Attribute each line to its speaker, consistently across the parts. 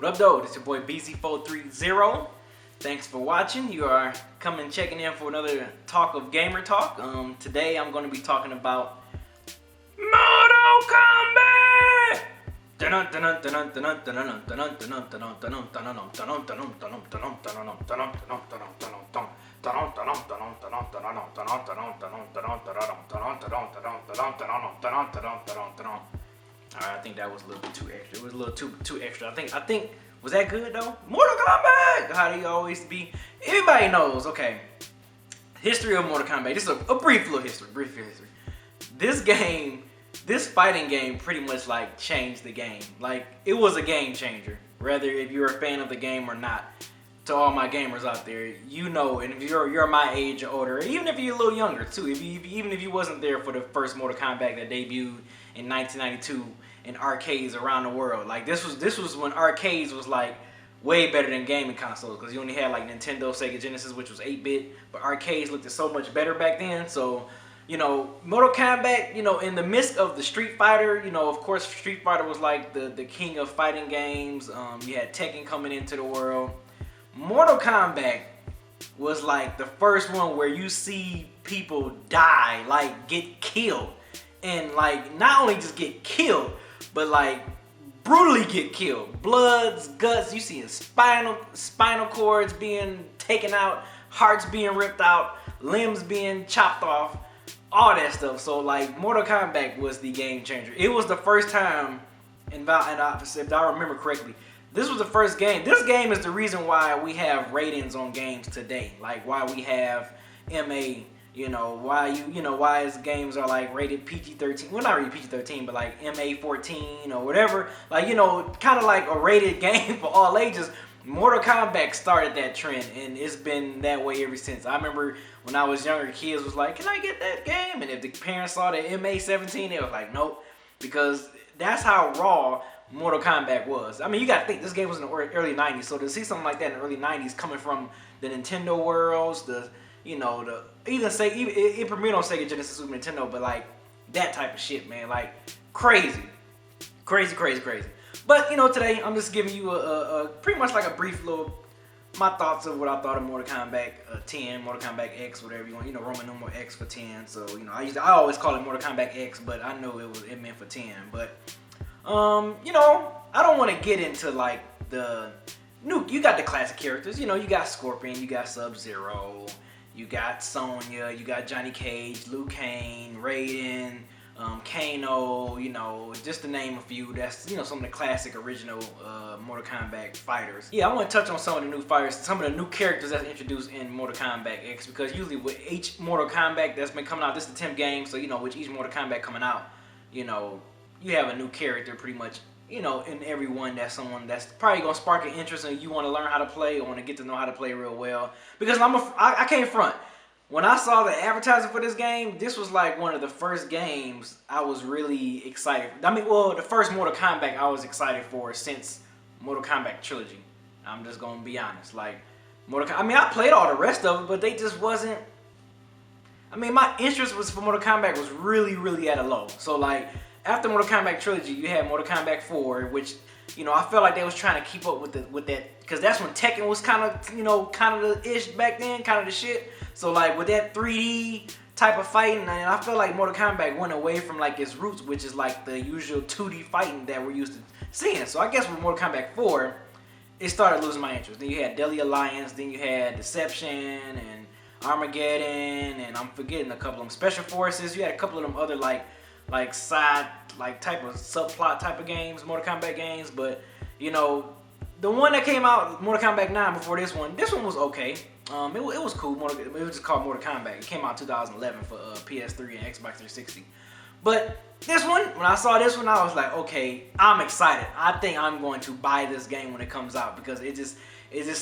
Speaker 1: What up, though? It's your boy Beezy430. Thanks for watching. You are checking in for another talk of gamer talk. Today I'm going to be talking about Mortal Kombat. Alright, I think that was a little bit too extra. It was a little too extra. I think was that good though? Mortal Kombat! How do you always be? Everybody knows, okay. History of Mortal Kombat. This is a brief history. This fighting game pretty much like changed the game. Like, it was a game changer. Whether if you're a fan of the game or not. To all my gamers out there, you know, and if you're my age or older, even if you're a little younger too, even if you wasn't there for the first Mortal Kombat that debuted in 1992 in arcades around the world, like this was when arcades was like way better than gaming consoles, because you only had like Nintendo, Sega Genesis, which was 8-bit, but arcades looked so much better back then. So, you know, Mortal Kombat, you know, in the midst of the Street Fighter, you know, of course Street Fighter was like the king of fighting games. You had Tekken coming into the world. Mortal Kombat was like the first one where you see people die, like get killed. And like not only just get killed, but like brutally get killed. Bloods, guts, you see spinal cords being taken out, hearts being ripped out, limbs being chopped off, all that stuff. So like Mortal Kombat was the game changer. It was the first time, if I remember correctly, this was the first game. This game is the reason why we have ratings on games today. Like why we have MA, you know, why games are like rated PG-13. Well, not rated PG-13, but like MA-14 or whatever. Like, you know, kind of like a rated game for all ages. Mortal Kombat started that trend, and it's been that way ever since. I remember when I was younger, kids was like, "Can I get that game?" And if the parents saw the MA-17, they was like, "Nope," because that's how raw Mortal Kombat was. I mean, you gotta think this game was in the early 90s, so to see something like that in the early 90s coming from the Nintendo worlds, it premiered on Sega Genesis, Super Nintendo, but like that type of shit, man, like crazy. But you know, today I'm just giving you a pretty much like a brief little my thoughts of what I thought of Mortal Kombat 10, Mortal Kombat X, whatever you want, you know, Roman numeral X for 10. So you know, I always call it Mortal Kombat X, but I know it meant for 10, but. You know, I don't want to get into like the new. You got the classic characters. You know, you got Scorpion, you got Sub-Zero, you got Sonya, you got Johnny Cage, Liu Kang, Raiden, Kano. You know, just to name a few. That's, you know, some of the classic original Mortal Kombat fighters. Yeah, I want to touch on some of the new fighters, some of the new characters that's introduced in Mortal Kombat X, because usually with each Mortal Kombat that's been coming out, this is the 10th game, so you know, with each Mortal Kombat coming out, you know, you have a new character pretty much, you know, in every one. That's someone that's probably gonna spark an interest and you want to learn how to play or want to get to know how to play real well. Because I can't front. When I saw the advertising for this game, this was like one of the first games I was really excited. I mean, well, the first Mortal Kombat I was excited for since Mortal Kombat Trilogy. I'm just gonna be honest. Like I mean, I played all the rest of it, but they just wasn't. I mean, my interest for Mortal Kombat was really at a low. So like, after Mortal Kombat Trilogy, you had Mortal Kombat 4, which, you know, I felt like they was trying to keep up with that, because that's when Tekken was kind of, you know, kind of the ish back then, kind of the shit. So like with that 3D type of fighting, and I feel like Mortal Kombat went away from like its roots, which is like the usual 2D fighting that we're used to seeing. So I guess with Mortal Kombat 4, it started losing my interest. Then you had Deadly Alliance, then you had Deception and Armageddon, and I'm forgetting a couple of them. Special Forces. You had a couple of them other like side, like type of subplot type of games, Mortal Kombat games. But you know, the one that came out, Mortal Kombat 9, before this one was okay. It was cool. It was just called Mortal Kombat. It came out in 2011 for PS3 and Xbox 360. But this one, when I saw this one, I was like, okay, I'm excited. I think I'm going to buy this game when it comes out, because it just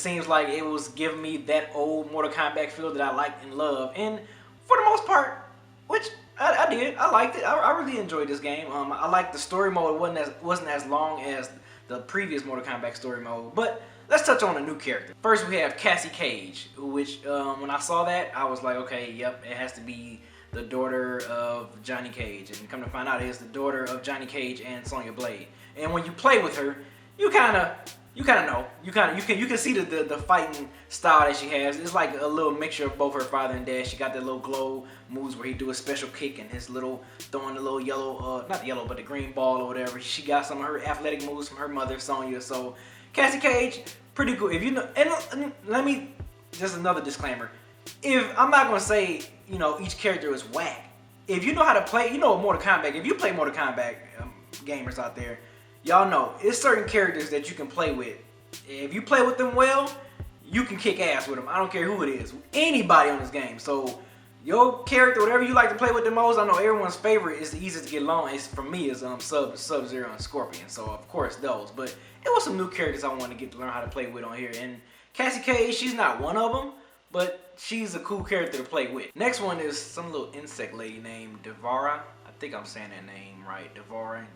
Speaker 1: seems like it was giving me that old Mortal Kombat feel that I like and love. And for the most part, which I did. I liked it. I really enjoyed this game. I liked the story mode. It wasn't as long as the previous Mortal Kombat story mode. But let's touch on a new character. First, we have Cassie Cage, which when I saw that, I was like, okay, yep, it has to be the daughter of Johnny Cage. And come to find out, it's the daughter of Johnny Cage and Sonya Blade. And when you play with her, you kind of you kind of know. You can see the fighting style that she has. It's like a little mixture of both her father and dad. She got that little glow moves where he do a special kick and his little throwing the little yellow, not the yellow, but the green ball or whatever. She got some of her athletic moves from her mother, Sonya. So Cassie Cage, pretty cool. If you know, and let me just another disclaimer. If I'm not gonna say each character is whack. If you know how to play, Mortal Kombat. If you play Mortal Kombat, gamers out there, y'all know it's certain characters that you can play with. If you play with them well, you can kick ass with them. I don't care who it is, anybody on this game. So your character, whatever you like to play with the most, I know everyone's favorite is the easiest to get along. For me is Sub-Zero and Scorpion. So of course those, but it was some new characters I wanted to get to learn how to play with on here. And Cassie Cage, she's not one of them, but she's a cool character to play with. Next one is some little insect lady named Devara. I think I'm saying that name right. Devara.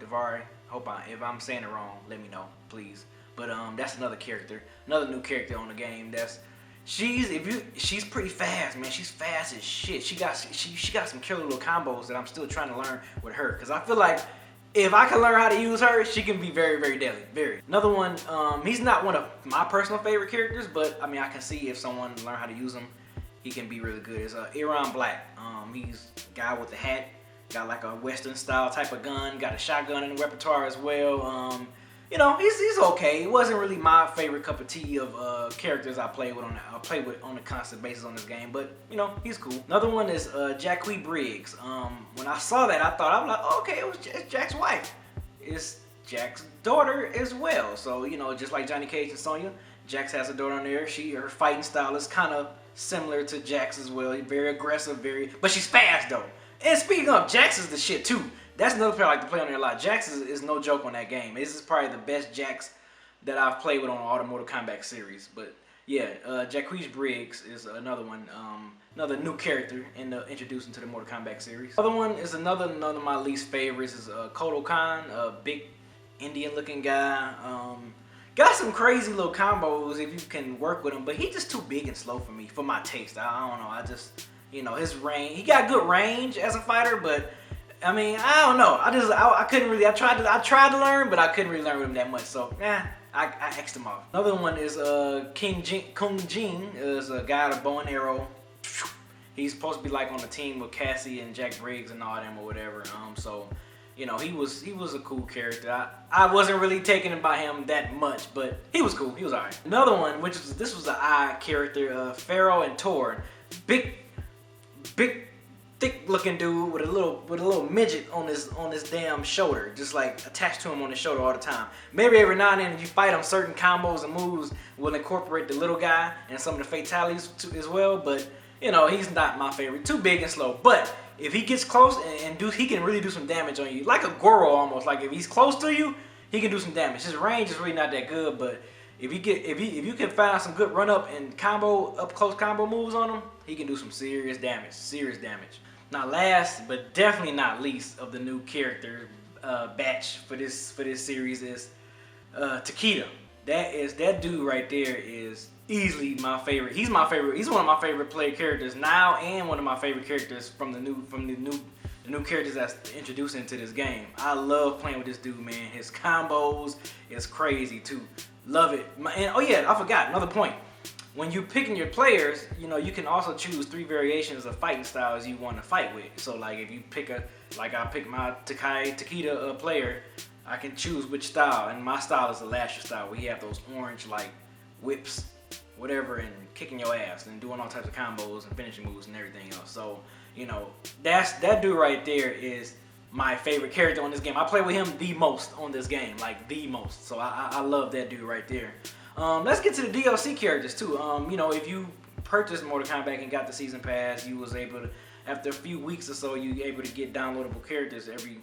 Speaker 1: If I'm saying it wrong, let me know, please. But that's another character, another new character on the game. She's pretty fast, man. She's fast as shit. She got some killer little combos that I'm still trying to learn with her. Cause I feel like if I can learn how to use her, she can be very, very deadly. Very. Another one, he's not one of my personal favorite characters, but I mean I can see if someone learn how to use him, he can be really good. Is Aaron Black. He's a guy with the hat. Got like a Western style type of gun. Got a shotgun in the repertoire as well. He's okay. It wasn't really my favorite cup of tea of characters I play with on a constant basis on this game, but he's cool. Another one is Jacqui Briggs. When I saw that, I'm like, oh, okay, it's Jack's wife. It's Jack's daughter as well. So just like Johnny Cage and Sonya, Jax has a daughter on there. Her fighting style is kind of similar to Jax as well. Very aggressive, but she's fast though. And speaking of, Jax is the shit too. That's another player I like to play on there a lot. Jax is no joke on that game. This is probably the best Jax that I've played with on all the Mortal Kombat series. But yeah, Jacquees Briggs is another one, another new character introduced into the Mortal Kombat series. Other one is another of my least favorites is Kodo Khan, a big Indian looking guy. Got some crazy little combos if you can work with him, but he's just too big and slow for my taste. I don't know. I just his range. He got good range as a fighter, but I mean, I don't know. I couldn't really. I tried to learn, but I couldn't really learn with him that much. So, I X'd him off. Another one is Kung Jin is a guy with a bow and arrow. He's supposed to be like on the team with Cassie and Jack Briggs and all them or whatever. So, he was a cool character. I wasn't really taken by him that much, but he was cool. He was alright. Another one, this was an eye character, Pharaoh and Tor, big, thick-looking dude with a little midget on his damn shoulder, just like attached to him on his shoulder all the time. Maybe every now and then, if you fight him, certain combos and moves will incorporate the little guy and some of the fatalities as well. But he's not my favorite. Too big and slow. But if he gets close he can really do some damage on you, like a Goro almost. Like if he's close to you, he can do some damage. His range is really not that good, but if you can find some good run up and up close combo moves on him, he can do some serious damage. Now last but definitely not least of the new character batch for this series is Takeda. That dude right there is easily my favorite. He's my favorite. He's one of my favorite player characters now, and one of my favorite characters from the new characters that's introduced into this game. I love playing with this dude, man. His combos is crazy too. Love it. And oh yeah, I forgot another point. When you're picking your players, you can also choose 3 variations of fighting styles you want to fight with. So like if you pick I pick my Takeda player, I can choose which style, and my style is the Lasher style. We have those orange like whips, whatever, and kicking your ass and doing all types of combos and finishing moves and everything else. So that dude right there is my favorite character on this game. I play with him the most on this game, like the most. So I love that dude right there. Let's get to the DLC characters too. If you purchased Mortal Kombat and got the season pass, you was able to, after a few weeks or so, you able to get downloadable characters every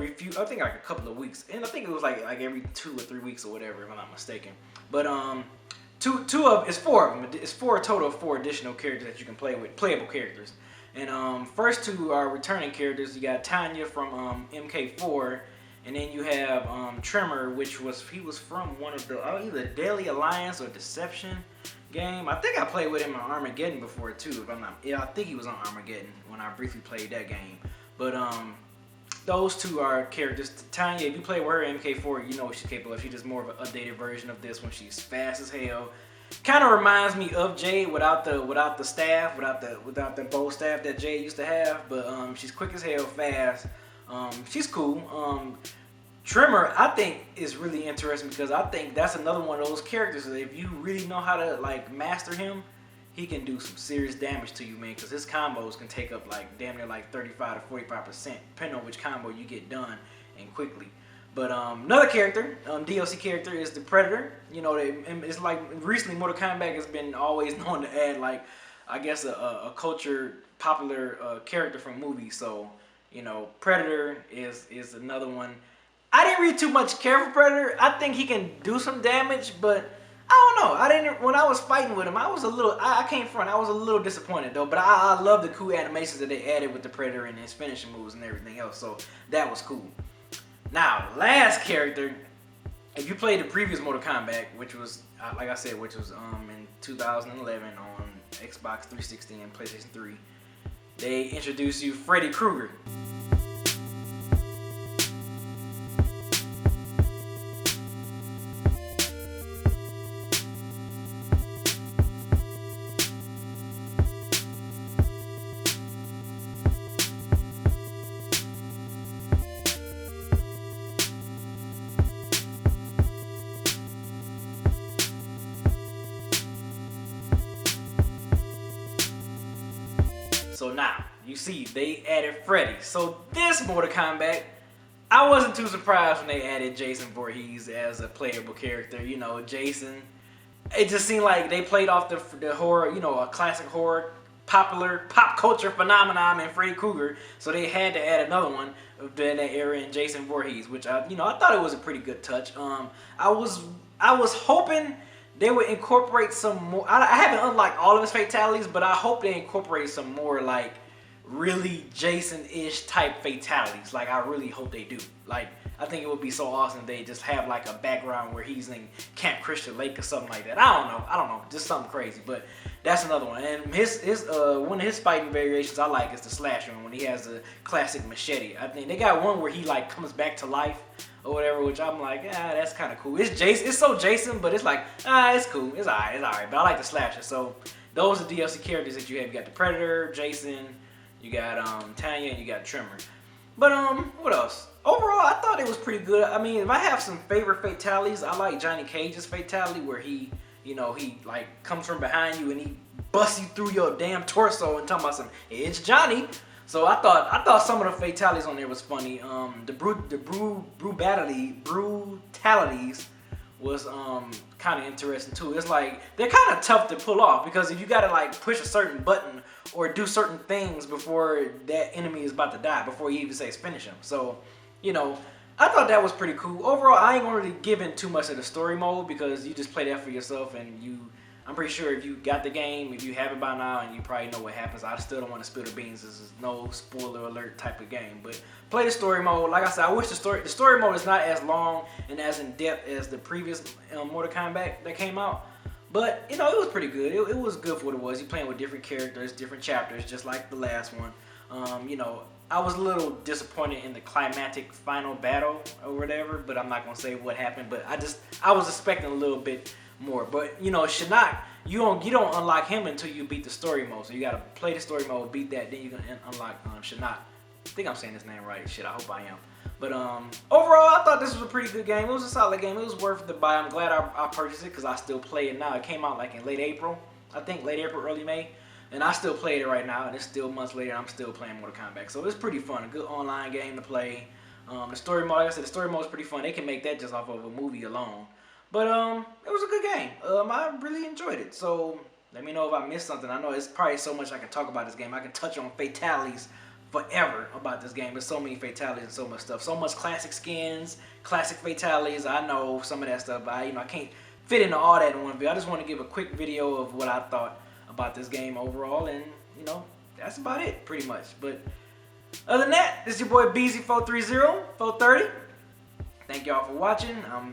Speaker 1: few, I think like a couple of weeks, and I think it was like every 2 or 3 weeks or whatever, if I'm not mistaken. But it's 4 of them. It's 4 total of 4 additional characters that you can play with, playable characters. And first 2 are returning characters. You got Tanya from MK4. And then you have Tremor, which was from one of the either Daily Alliance or Deception game. I think I played with him on Armageddon before too. If I'm not, I think he was on Armageddon when I briefly played that game. But those two are characters. Tanya, if you play with her MK4, you know what she's capable of. She's just more of an updated version of this one. She's fast as hell. Kind of reminds me of Jade without the staff, without the bow staff that Jade used to have. But she's quick as hell, fast. She's cool. Tremor, I think, is really interesting because I think that's another one of those characters that if you really know how to like master him, he can do some serious damage to you, man. Because his combos can take up like damn near like 35 to 45%, depending on which combo you get done and quickly. But another character, DLC character, is the Predator. You know, it's like recently Mortal Kombat has been always known to add like, I guess a culture popular character from movies. So you know, Predator is another one. I didn't really too much care for Predator. I think he can do some damage, but I don't know. When I was fighting with him, I was a little, I can't front, I was a little disappointed though. But I love the cool animations that they added with the Predator and his finishing moves and everything else. So that was cool. Now, last character, if you played the previous Mortal Kombat, which was, like I said, which was in 2011 on Xbox 360 and PlayStation 3, they introduced you Freddy Krueger. So now, you see, they added Freddy. So this Mortal Kombat, I wasn't too surprised when they added Jason Voorhees as a playable character. You know, Jason, it just seemed like they played off the horror, you know, a classic horror, popular pop culture phenomenon in Freddy Krueger. So they had to add another one during that era in Jason Voorhees, which I thought it was a pretty good touch. I was hoping they would incorporate some more. I haven't unlocked all of his fatalities, but I hope they incorporate some more like really Jason-ish type fatalities. Like I really hope they do. Like I think it would be so awesome if they just have like a background where he's in Camp Christian Lake or something like that. I don't know, just something crazy. But that's another one. And his one of his fighting variations I like is the slasher one when he has the classic machete. I think they got one where he like comes back to life or whatever, which I'm like, that's kind of cool. It's Jason, it's so Jason, but it's like, it's cool, it's alright, but I like the slasher. So those are DLC characters that you have. You got the Predator, Jason, you got Tanya, and you got Tremor. But what else? Overall, I thought it was pretty good. I mean, if I have some favorite fatalities, I like Johnny Cage's fatality where he like comes from behind you and he busts you through your damn torso and talking about some, it's Johnny. So I thought some of the fatalities on there was funny. The brutalities was kind of interesting too. It's like they're kind of tough to pull off because if you gotta like push a certain button or do certain things before that enemy is about to die, before you even say finish him. So you know, I thought that was pretty cool. Overall, I ain't gonna really give in too much of the story mode because you just play that for yourself and I'm pretty sure if you got the game, if you have it by now, and you probably know what happens, I still don't want to spill the beans. This is no spoiler alert type of game. But play the story mode. Like I said, I wish the story mode is not as long and as in depth as the previous Mortal Kombat that came out. But you know, it was pretty good. It was good for what it was. You're playing with different characters, different chapters, just like the last one. You know, I was a little disappointed in the climactic final battle or whatever, but I'm not gonna say what happened. But I was expecting a little bit more. But you know, Shinnok, you don't unlock him until you beat the story mode. So you gotta play the story mode, beat that, then you can unlock Shinnok. I think I'm saying his name right. Shit, I hope I am. But overall, I thought this was a pretty good game. It was a solid game. It was worth the buy. I'm glad I purchased it because I still play it now. It came out like in late April. I think late April, early May. And I still play it right now. And it's still months later. I'm still playing Mortal Kombat. So it's pretty fun. A good online game to play. The story mode, like I said, the story mode is pretty fun. They can make that just off of a movie alone. But it was a good game. I really enjoyed it. So let me know if I missed something. I know it's probably so much I can talk about this game. I can touch on fatalities forever about this game. There's so many fatalities and so much stuff. So much classic skins, classic fatalities. I know some of that stuff, but I can't fit into all that in one video. I just want to give a quick video of what I thought about this game overall, and you know, that's about it pretty much. But other than that, this is your boy Beezy 430, 430. Thank y'all for watching. I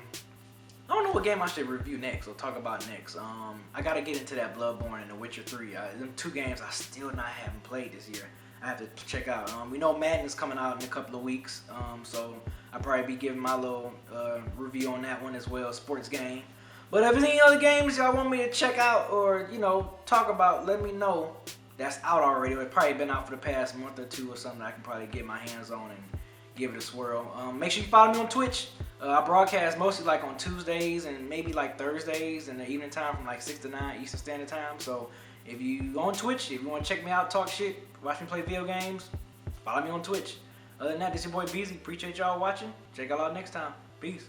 Speaker 1: don't know what game I should review next or talk about next. I gotta get into that Bloodborne and The Witcher 3. Them two games I still haven't played this year. I have to check out. We know Madden is coming out in a couple of weeks, so I'll probably be giving my little review on that one as well, sports game. But if there's any other games y'all want me to check out or, you know, talk about, let me know. That's out already. It's probably been out for the past month or two or something I can probably get my hands on and give it a swirl. Make sure you follow me on Twitch. I broadcast mostly like on Tuesdays and maybe like Thursdays in the evening time from like 6 to 9 Eastern Standard Time. So if you on Twitch, if you want to check me out, talk shit, watch me play video games, follow me on Twitch. Other than that, this is your boy Beezy. Appreciate y'all watching. Check y'all out next time. Peace.